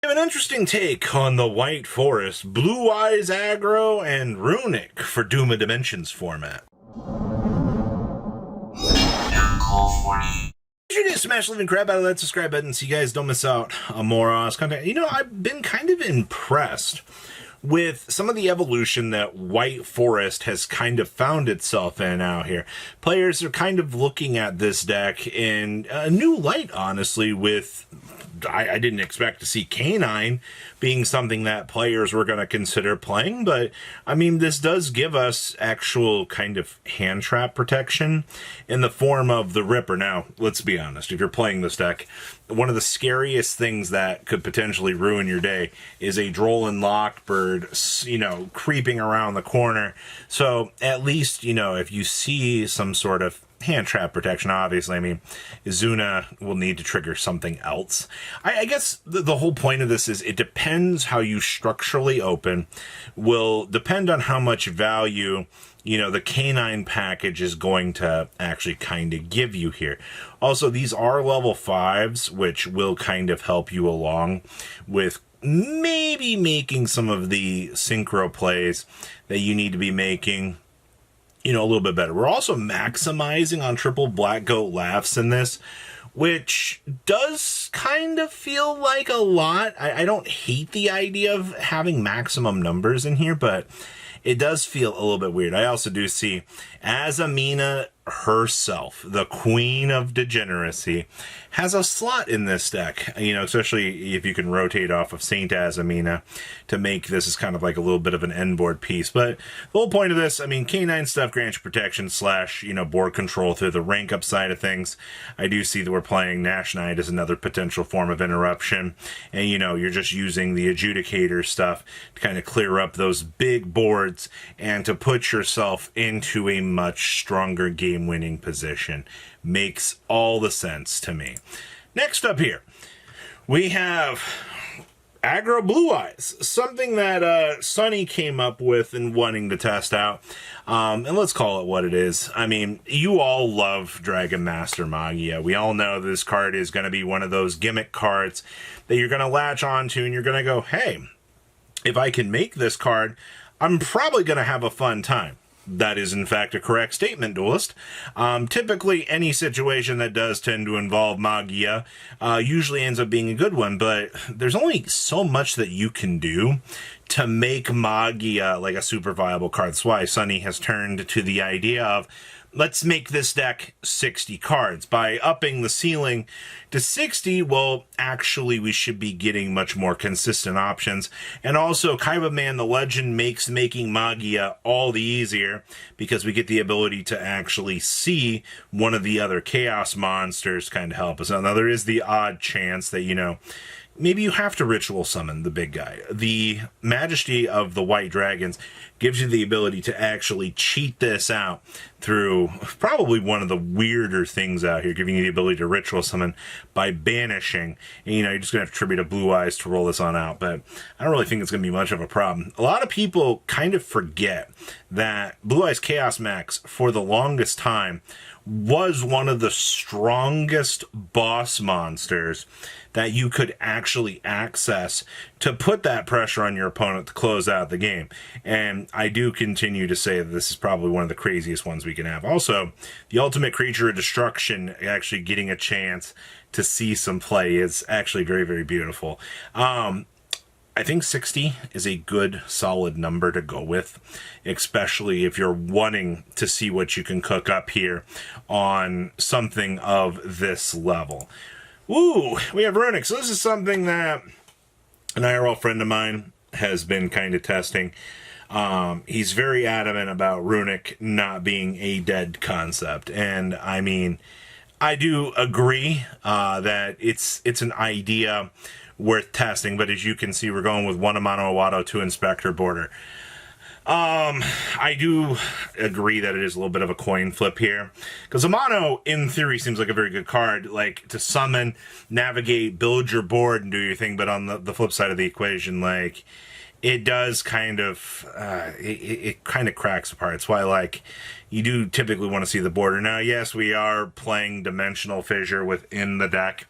I have an interesting take on the White Forest, Blue Eyes Aggro, and Runick for Doom of Dimensions format. Make sure to smash the living crap out of that subscribe button so you guys don't miss out on more content. You know, I've been kind of impressed with some of the evolution that White Forest has kind of found itself in out here. Players are kind of looking at this deck in a new light, honestly, with... I didn't expect to see Canine being something that players were going to consider playing, but I mean, this does give us actual kind of hand trap protection in the form of the Ripper. Now, let's be honest, if you're playing this deck, one of the scariest things that could potentially ruin your day is a Drollin Lockbird, you know, creeping around the corner. So at least, you know, if you see some sort of hand trap protection, obviously, I mean, Izuna will need to trigger something else. I guess the whole point of this is it depends how you structurally open, will depend on how much value, you know, the Canine package is going to actually kind of give you here. Also, these are level 5s, which will kind of help you along with maybe making some of the synchro plays that you need to be making, you know, a little bit better. We're also maximizing on triple Black Goat Laughs in this, which does kind of feel like a lot. I don't hate the idea of having maximum numbers in here, but it does feel a little bit weird. I also do see Azamina herself, the queen of degeneracy, has a slot in this deck, you know, especially if you can rotate off of Saint Azamina to make this as kind of like a little bit of an end board piece. But the whole point of this, I mean, Canine stuff grants you protection / you know, board control through the rank up side of things. I do see that we're playing Nash Knight as another potential form of interruption, and you know, you're just using the adjudicator stuff to kind of clear up those big boards and to put yourself into a much stronger game winning position. Makes all the sense to me. Next up here, we have Aggro Blue Eyes, something that Sonny came up with and wanting to test out. And let's call it what it is. I mean, you all love Dragon Master Magia. We all know this card is going to be one of those gimmick cards that you're going to latch onto and you're going to go, hey, if I can make this card, I'm probably going to have a fun time. That is, in fact, a correct statement, Duelist. Typically, any situation that does tend to involve Magia usually ends up being a good one, but there's only so much that you can do to make Magia like a super viable card. That's why Sonny has turned to the idea of, let's make this deck 60 cards. By upping the ceiling to 60, well, actually, we should be getting much more consistent options. And also, Kaiba Man the Legend makes making Magia all the easier because we get the ability to actually see one of the other Chaos monsters kind of help us. Now, there is the odd chance that, you know, maybe you have to ritual summon the big guy. The Majesty of the White Dragons gives you the ability to actually cheat this out through probably one of the weirder things out here, giving you the ability to ritual summon by banishing. And, you know, you're just going to have to tribute a Blue Eyes to roll this on out, but I don't really think it's going to be much of a problem. A lot of people kind of forget that Blue Eyes Chaos Max, for the longest time, was one of the strongest boss monsters that you could actually access to put that pressure on your opponent to close out the game. And I do continue to say that this is probably one of the craziest ones we can have. Also, the ultimate creature of destruction actually getting a chance to see some play is actually very, very beautiful. I think 60 is a good, solid number to go with, especially if you're wanting to see what you can cook up here on something of this level. Ooh, we have Runick. So this is something that an IRL friend of mine has been kind of testing. He's very adamant about Runick not being a dead concept. And I mean, I do agree that it's an idea worth testing, but as you can see, we're going with 1 Amano Iwado, 2 Inspector Border. I do agree that it is a little bit of a coin flip here, because Amano, in theory, seems like a very good card, like to summon, navigate, build your board, and do your thing, but on the flip side of the equation, like, it does kind of, it kind of cracks apart. It's why, like, you do typically want to see the border. Now, yes, we are playing Dimensional Fissure within the deck.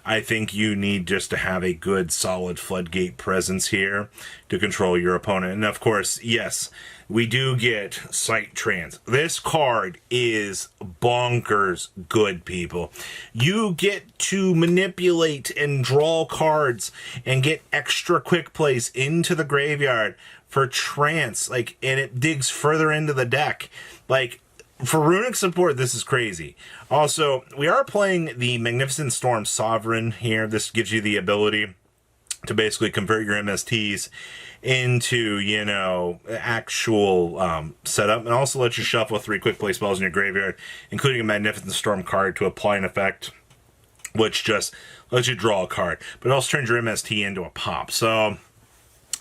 I think you need just to have a good, solid Floodgate presence here to control your opponent. And of course, yes, we do get Sight Trance. This card is bonkers good, people. You get to manipulate and draw cards and get extra quick plays into the graveyard for trance, like, and it digs further into the deck. Like, for Runick support, this is crazy. Also, we are playing the Magnificent Storm Sovereign here. This gives you the ability to basically convert your MSTs into, you know, actual setup, and also lets you shuffle 3 quick play spells in your graveyard, including a Magnificent Storm card to apply an effect, which just lets you draw a card, but it also turns your MST into a pop. So,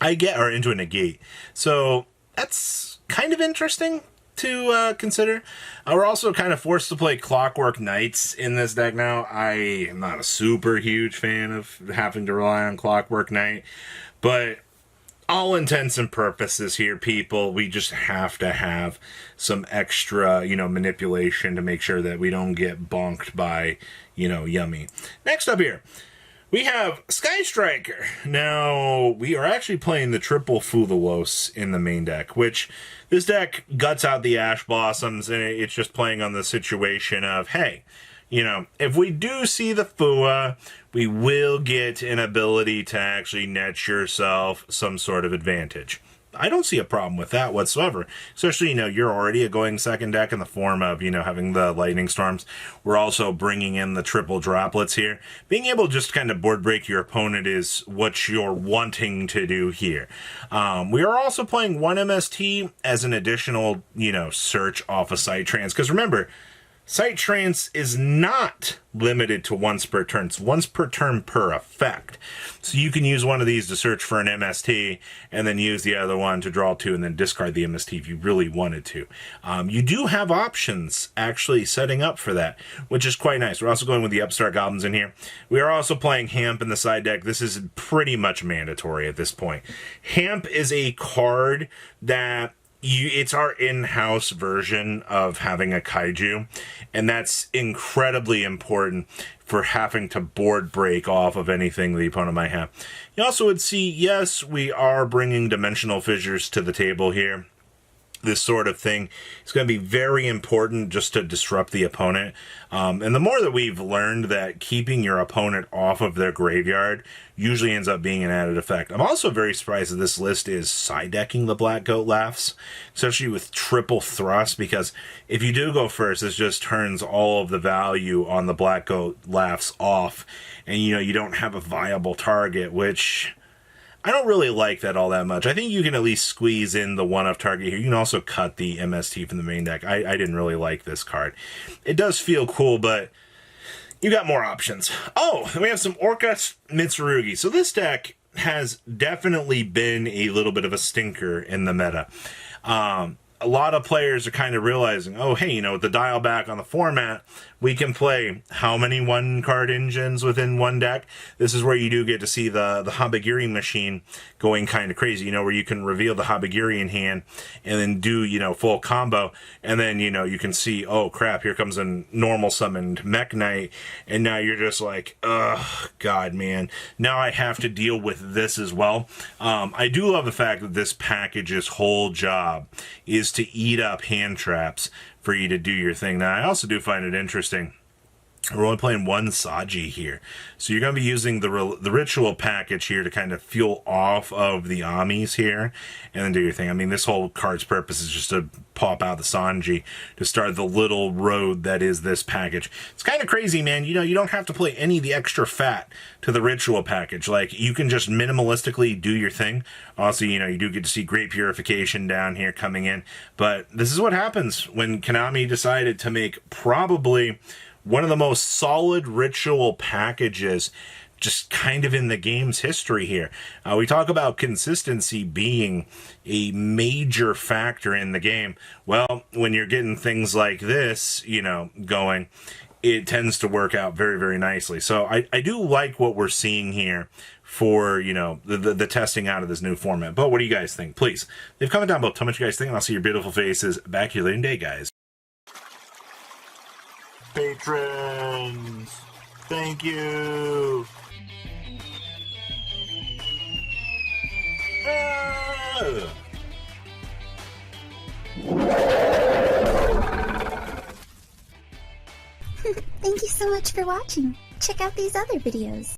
or into a negate. So, that's kind of interesting to consider. We're also kind of forced to play Clockwork Knights in this deck now. I am not a super huge fan of having to rely on Clockwork Knight, but all intents and purposes here, people, we just have to have some extra, you know, manipulation to make sure that we don't get bonked by, you know, Yummy. Next up here, we have Sky Striker. Now, we are actually playing the triple Fulalos in the main deck, which this deck guts out the Ash Blossoms, and it's just playing on the situation of, hey, you know, if we do see the Fua, we will get an ability to actually net yourself some sort of advantage. I don't see a problem with that whatsoever. Especially, you know, you're already a going second deck in the form of, you know, having the Lightning Storms. We're also bringing in the triple droplets here. Being able to just kind of board break your opponent is what you're wanting to do here. We are also playing 1 MST as an additional, you know, search off a Sight Trance. Because remember, Sight Trance is not limited to once per turn. It's once per turn per effect. So you can use one of these to search for an MST and then use the other one to draw 2 and then discard the MST if you really wanted to. You do have options actually setting up for that, which is quite nice. We're also going with the Upstart Goblins in here. We are also playing Hamp in the side deck. This is pretty much mandatory at this point. Hamp is a card that it's our in-house version of having a kaiju, and that's incredibly important for having to board break off of anything the opponent might have. You also would see, yes, we are bringing Dimensional Fissures to the table here. This sort of thing is going to be very important just to disrupt the opponent. And the more that we've learned that keeping your opponent off of their graveyard usually ends up being an added effect. I'm also very surprised that this list is side decking the Black Goat Laughs, especially with triple thrust, because if you do go first, this just turns all of the value on the Black Goat Laughs off, and you know, you don't have a viable target, which I don't really like that all that much. I think you can at least squeeze in the one-off target here. You can also cut the MST from the main deck. I didn't really like this card. It does feel cool, but you got more options. Oh, and we have some Orca Mitsurugi. So this deck has definitely been a little bit of a stinker in the meta. A lot of players are kind of realizing, oh, hey, you know, with the dial back on the format, we can play how many 1-card engines within one deck? This is where you do get to see the Habagiri machine going kind of crazy, you know, where you can reveal the Habagiri in hand and then do, you know, full combo. And then, you know, you can see, oh, crap, here comes a normal summoned Mech Knight. And now you're just like, ugh, God, man. Now I have to deal with this as well. I do love the fact that this package's whole job is to eat up hand traps for you to do your thing. Now, I also do find it interesting. We're only playing 1 Saji here. So you're going to be using the ritual package here to kind of fuel off of the Amis here and then do your thing. I mean, this whole card's purpose is just to pop out the Sanji to start the little road that is this package. It's kind of crazy, man. You know, you don't have to play any of the extra fat to the ritual package. Like, you can just minimalistically do your thing. Also, you know, you do get to see Great Purification down here coming in. But this is what happens when Konami decided to make probably one of the most solid ritual packages just kind of in the game's history here. We talk about consistency being a major factor in the game. Well, when you're getting things like this, you know, going, it tends to work out very, very nicely. So I do like what we're seeing here for, you know, the testing out of this new format. But what do you guys think? Please leave a comment down below. Tell me what you guys think, and I'll see your beautiful faces back here later in the day, guys. Patrons! Thank you! Ah! Thank you so much for watching. Check out these other videos.